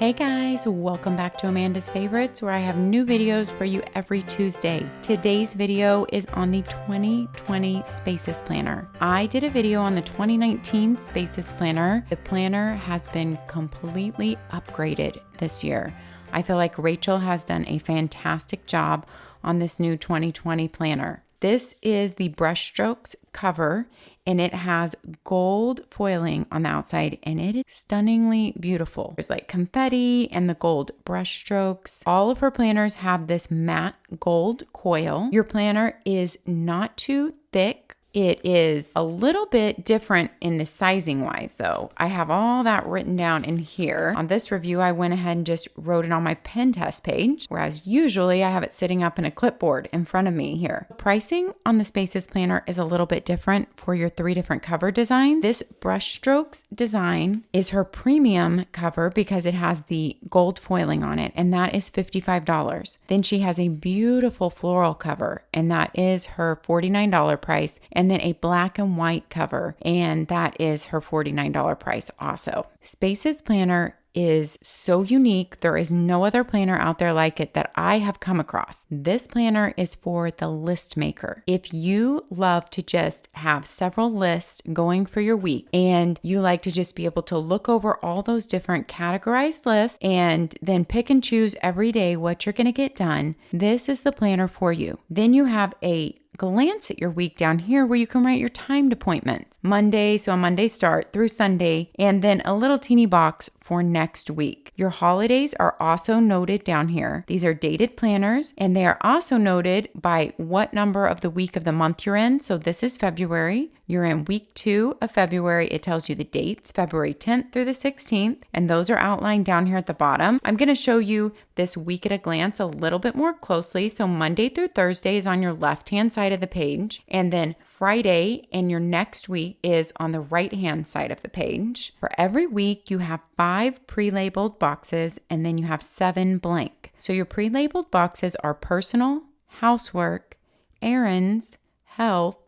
Hey guys, welcome back to Amanda's Favorites, where I have new videos for you every Tuesday. Today's video is on the 2020 Spaces Planner. I did a video on the 2019 Spaces Planner. The planner has been completely upgraded this year. I feel like Rachel has done a fantastic job on this new 2020 planner. This is the brushstrokes cover, and it has gold foiling on the outside, and it is stunningly beautiful. There's like confetti and the gold brushstrokes. All of her planners have this matte gold coil. Your planner is not too thick. It is a little bit different in the sizing wise though. I have all that written down in here. On this review, I went ahead and just wrote it on my pen test page, whereas usually I have it sitting up in a clipboard in front of me here. Pricing on the Spaces Planner is a little bit different for your 3 different cover designs. This brushstrokes design is her premium cover because it has the gold foiling on it, and that is $55. Then she has a beautiful floral cover, and that is her $49 price. And then a black and white cover, and that is her $49 price also. Spaces Planner is so unique. There is no other planner out there like it that I have come across. This planner is for the list maker. If you love to just have several lists going for your week and you like to just be able to look over all those different categorized lists and then pick and choose every day what you're going to get done, this is the planner for you. Then you have a glance at your week down here where you can write your timed appointments. Monday, so a Monday start through Sunday, and then a little teeny box for next week. Your holidays are also noted down here. These are dated planners, and they are also noted by what number of the week of the month you're in. So this is February. You're in week 2 of February. It tells you the dates, February 10th through the 16th, and those are outlined down here at the bottom. I'm going to show you this week at a glance a little bit more closely. So Monday through Thursday is on your left-hand side of the page, and then Friday and your next week is on the right-hand side of the page. For every week, you have 5 pre-labeled boxes, and then you have 7 blank. So your pre-labeled boxes are personal, housework, errands, health,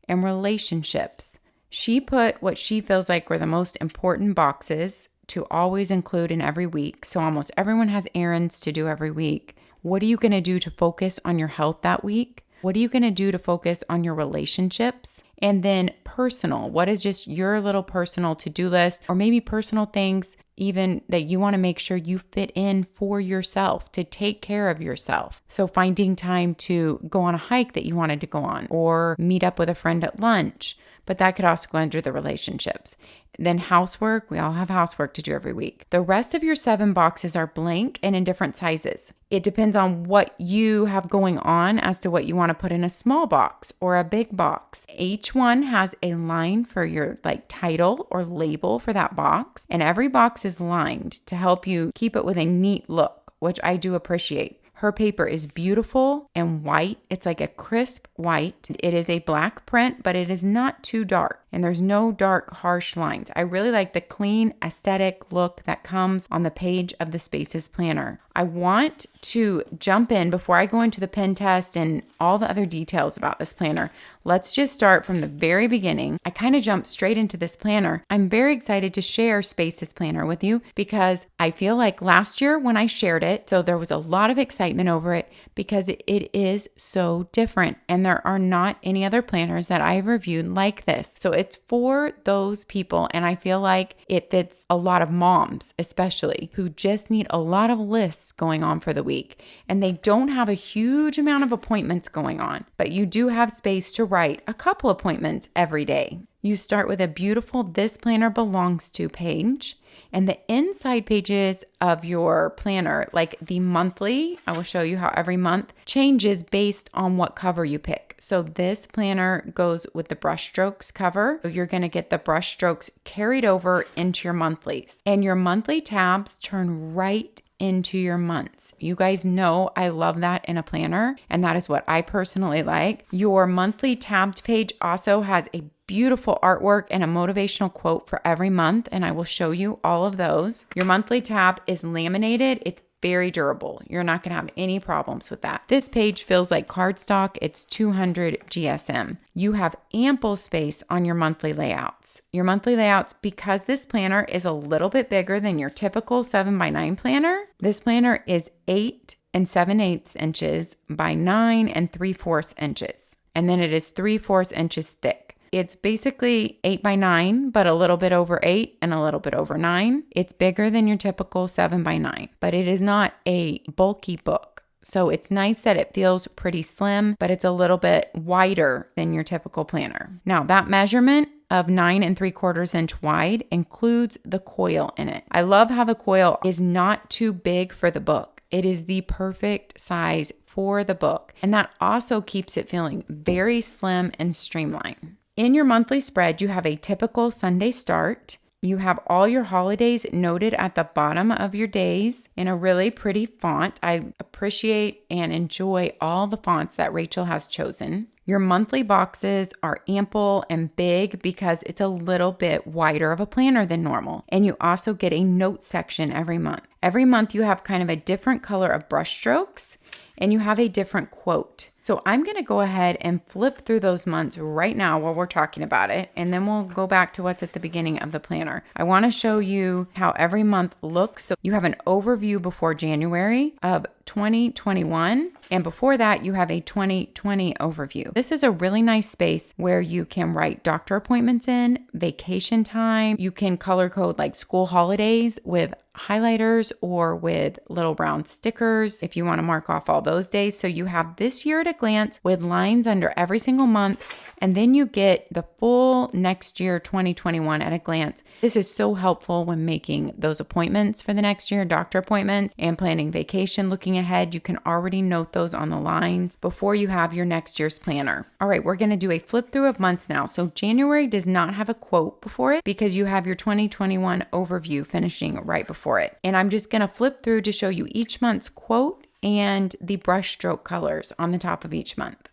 and relationships. She put what she feels like were the most important boxes to always include in every week. So almost everyone has errands to do every week. What are you going to do to focus on your health that week? What are you going to do to focus on your relationships? And then personal, what is just your little personal to-do list, or maybe personal things even that you want to make sure you fit in for yourself, to take care of yourself. So finding time to go on a hike that you wanted to go on, or meet up with a friend at lunch, but that could also go under the relationships. Then housework, we all have housework to do every week. The rest of your 7 boxes are blank and in different sizes. It depends on what you have going on as to what you want to put in a small box or a big box. Each one has a line for your title or label for that box, and every box is lined to help you keep it with a neat look, which I do appreciate. Her paper is beautiful and white. It's like a crisp white. It is a black print, but it is not too dark, and there's no dark, harsh lines. I really like the clean, aesthetic look that comes on the page of the Spaces Planner. I want to jump in before I go into the pen test and all the other details about this planner. Let's just start from the very beginning. I kind of jumped straight into this planner. I'm very excited to share Spaces Planner with you because I feel like last year when I shared it, so there was a lot of excitement over it because it is so different, and there are not any other planners that I've reviewed like this. So it's for those people, and I feel like it fits a lot of moms, especially, who just need a lot of lists going on for the week, and they don't have a huge amount of appointments going on, but you do have space to write a couple appointments every day. You start with a beautiful This Planner Belongs To page, and the inside pages of your planner, like the monthly, I will show you how every month changes based on what cover you pick. So this planner goes with the brushstrokes cover. So you're going to get the brushstrokes carried over into your monthlies, and your monthly tabs turn right into your months. You guys know I love that in a planner, and that is what I personally like. Your monthly tabbed page also has a beautiful artwork and a motivational quote for every month, and I will show you all of those. Your monthly tab is laminated. It's very durable. You're not going to have any problems with that. This page feels like cardstock. It's 200 GSM. You have ample space on your monthly layouts. Your monthly layouts, because this planner is a little bit bigger than your typical 7x9 planner, this planner is 8 7/8 inches by 9 3/4 inches. And then it is 3/4 inches thick. It's basically 8x9, but a little bit over 8 and a little bit over 9. It's bigger than your typical 7x9, but it is not a bulky book. So it's nice that it feels pretty slim, but it's a little bit wider than your typical planner. Now that measurement of 9 3/4 inch wide includes the coil in it. I love how the coil is not too big for the book. It is the perfect size for the book. And that also keeps it feeling very slim and streamlined. In your monthly spread, you have a typical Sunday start. You have all your holidays noted at the bottom of your days in a really pretty font. I appreciate and enjoy all the fonts that Rachel has chosen. Your monthly boxes are ample and big because it's a little bit wider of a planner than normal. And you also get a note section every month. Every month you have kind of a different color of brush strokes and you have a different quote. So I'm going to go ahead and flip through those months right now while we're talking about it, and then we'll go back to what's at the beginning of the planner. I want to show you how every month looks. So you have an overview before January of 2021, and before that you have a 2020 overview. This is a really nice space where you can write doctor appointments in, vacation time. You can color code like school holidays with highlighters or with little brown stickers if you want to mark off all those days. So you have this year at a glance with lines under every single month, and then you get the full next year 2021 at a glance. This is so helpful when making those appointments for the next year, doctor appointments, and planning vacation. Looking ahead, you can already note those on the lines before you have your next year's planner. All right, we're going to do a flip through of months now. So January does not have a quote before it because you have your 2021 overview finishing right before it. And I'm just going to flip through to show you each month's quote and the brush stroke colors on the top of each month.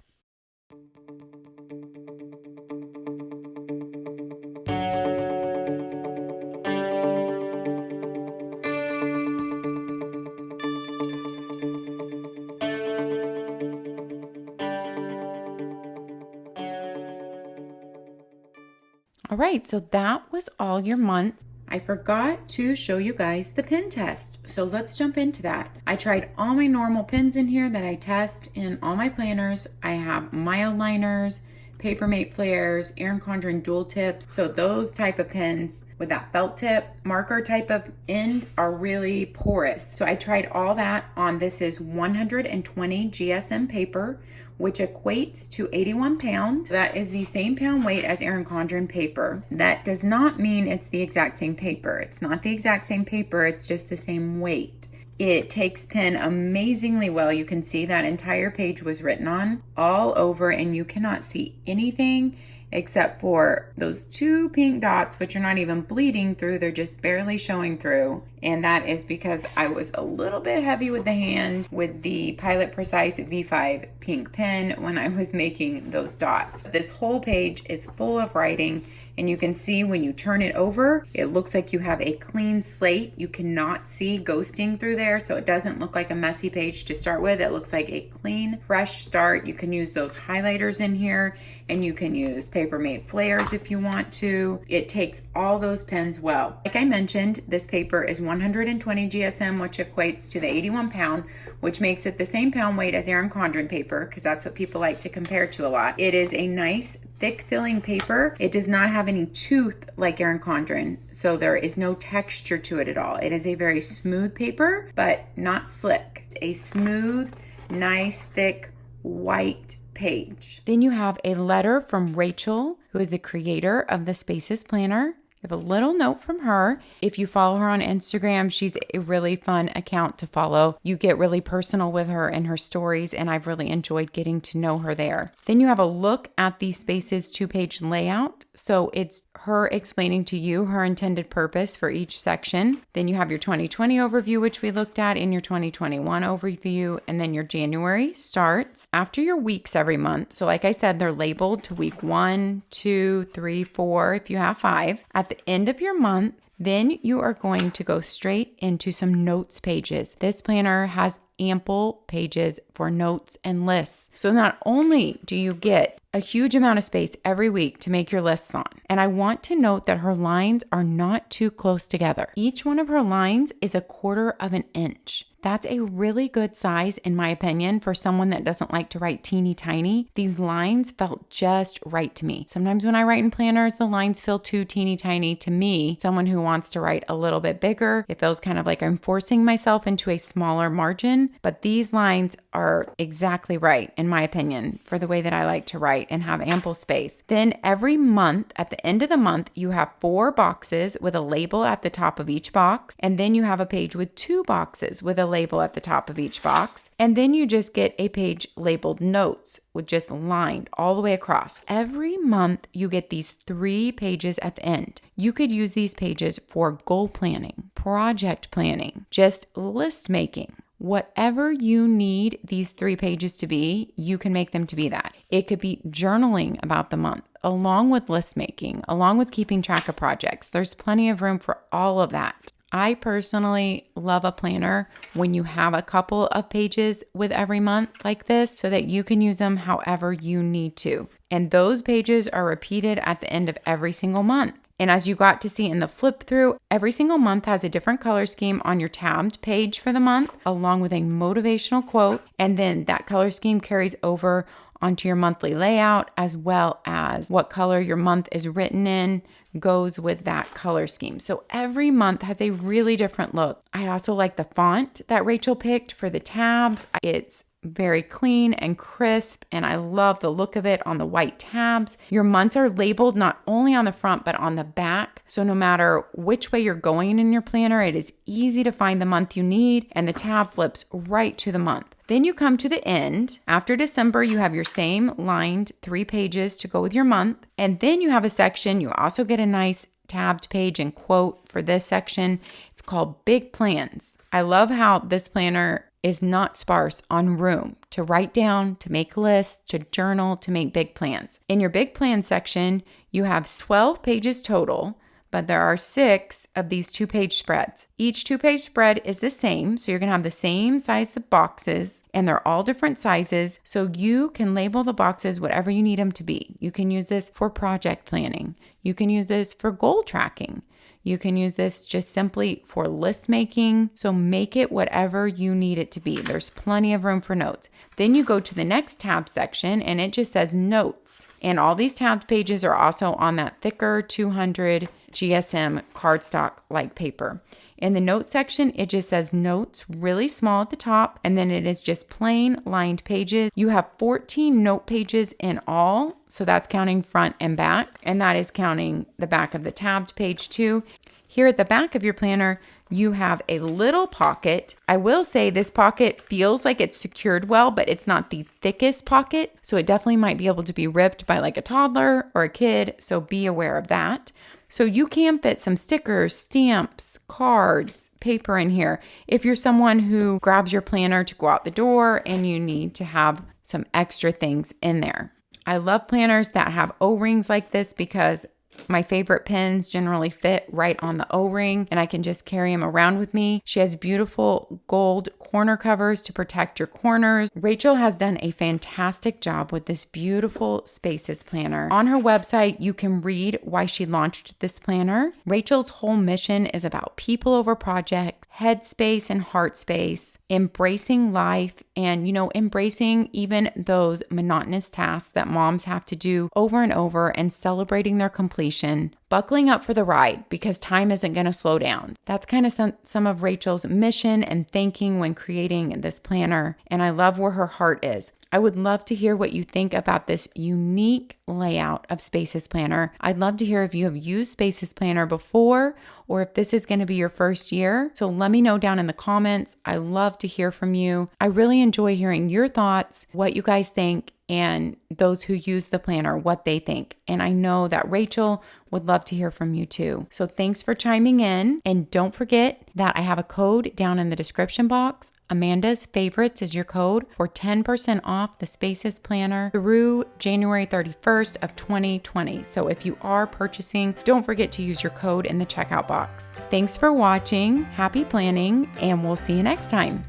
All right, so that was all your months. I forgot to show you guys the pen test. So let's jump into that. I tried all my normal pens in here that I test in all my planners. I have mild liners, Papermate flares, ERIN CONDREN dual tips. So those type of pens with that felt tip marker type of end are really porous. So I tried all that on, this is 120 GSM paper, which equates to 81 pounds. That is the same pound weight as ERIN CONDREN paper. That does not mean it's the exact same paper. It's not the exact same paper, it's just the same weight. It takes pen amazingly well. You can see that entire page was written on all over, and you cannot see anything except for those 2 pink dots, which are not even bleeding through, they're just barely showing through. And that is because I was a little bit heavy with the hand with the Pilot Precise V5 pink pen when I was making those dots. This whole page is full of writing, and you can see when you turn it over, it looks like you have a clean slate. You cannot see ghosting through there, so it doesn't look like a messy page to start with. It looks like a clean, fresh start. You can use those highlighters in here, and you can use Papermate flares if you want to. It takes all those pens well. Like I mentioned, this paper is 120 GSM, which equates to the 81 pound, which makes it the same pound weight as ERIN CONDREN paper, because that's what people like to compare to a lot. It is a nice, thick filling paper. It does not have any tooth like ERIN CONDREN, so there is no texture to it at all. It is a very smooth paper, but not slick. It's a smooth, nice, thick, white page. Then you have a letter from Rachel, who is the creator of the Spaces Planner. You have a little note from her. If you follow her on Instagram, she's a really fun account to follow. You get really personal with her and her stories, and I've really enjoyed getting to know her there. Then you have a look at the Spaces 2-page layout. So it's her explaining to you her intended purpose for each section. Then you have your 2020 overview, which we looked at, in your 2021 overview, and then your January starts after your weeks every month. So like I said, they're labeled to week 1, 2, 3, 4, if you have 5. At the end of your month, Then you are going to go straight into some notes pages. This planner has ample pages for notes and lists. So not only do you get a huge amount of space every week to make your lists on, and I want to note that her lines are not too close together. Each one of her lines is 1/4 of an inch. That's a really good size, in my opinion, for someone that doesn't like to write teeny tiny. These lines felt just right to me. Sometimes when I write in planners, the lines feel too teeny tiny to me. Someone who wants to write a little bit bigger, it feels kind of like I'm forcing myself into a smaller margin, but these lines are exactly right, in my opinion, for the way that I like to write and have ample space. Then every month, at the end of the month, you have 4 boxes with a label at the top of each box, and then you have a page with 2 boxes with a label at the top of each box, and then you just get a page labeled notes with just lined all the way across. Every month you get these 3 pages at the end. You could use these pages for goal planning, project planning, just list making. Whatever you need these 3 pages to be, you can make them to be that. It could be journaling about the month, along with list making, along with keeping track of projects. There's plenty of room for all of that. I personally love a planner when you have a couple of pages with every month like this so that you can use them however you need to. And those pages are repeated at the end of every single month. And as you got to see in the flip through, every single month has a different color scheme on your tabbed page for the month, along with a motivational quote. And then that color scheme carries over onto your monthly layout, as well as what color your month is written in goes with that color scheme. So every month has a really different look. I also like the font that Rachel picked for the tabs. It's very clean and crisp, and I love the look of it on the white tabs. Your months are labeled not only on the front, but on the back. So no matter which way you're going in your planner, it is easy to find the month you need, and the tab flips right to the month. Then you come to the end. After December, you have your same lined 3 pages to go with your month. And then you have a section. You also get a nice tabbed page and quote for this section. It's called Big Plans. I love how this planner is not sparse on room to write down, to make lists, to journal, to make big plans. In your big plan section, you have 12 pages total, but there are 6 of these 2-page spreads. Each 2-page spread is the same, so you're gonna have the same size of boxes, and they're all different sizes, so you can label the boxes whatever you need them to be. You can use this for project planning. You can use this for goal tracking. You can use this just simply for list making. So make it whatever you need it to be. There's plenty of room for notes. Then you go to the next tab section and it just says notes. And all these tabbed pages are also on that thicker 200 GSM cardstock like paper. In the notes section, it just says notes really small at the top, and then it is just plain lined pages. You have 14 note pages in all, so that's counting front and back, and that is counting the back of the tabbed page too. Here at the back of your planner, you have a little pocket. I will say this pocket feels like it's secured well, but it's not the thickest pocket, so it definitely might be able to be ripped by like a toddler or a kid, so be aware of that. So you can fit some stickers, stamps, cards, paper in here if you're someone who grabs your planner to go out the door and you need to have some extra things in there. I love planners that have O-rings like this because my favorite pins generally fit right on the O-ring and I can just carry them around with me. She has beautiful gold corner covers to protect your corners. Rachel has done a fantastic job with this beautiful Spaces planner. On her website, you can read why she launched this planner. Rachel's whole mission is about people over projects, head space and heart space, embracing life, and, embracing even those monotonous tasks that moms have to do over and over and celebrating their completion, buckling up for the ride because time isn't going to slow down. That's kind of some of Rachel's mission and thinking when creating this planner, and I love where her heart is. I would love to hear what you think about this unique layout of Spaces Planner. I'd love to hear if you have used Spaces Planner before or if this is going to be your first year. So let me know down in the comments. I love to hear from you. I really enjoy hearing your thoughts, what you guys think, and those who use the planner, what they think. And I know that Rachel would love to hear from you too. So thanks for chiming in. And don't forget that I have a code down in the description box. Amanda's Favorites is your code for 10% off the Spaces Planner through January 31st of 2020. So if you are purchasing, don't forget to use your code in the checkout box. Thanks for watching. Happy planning, and we'll see you next time.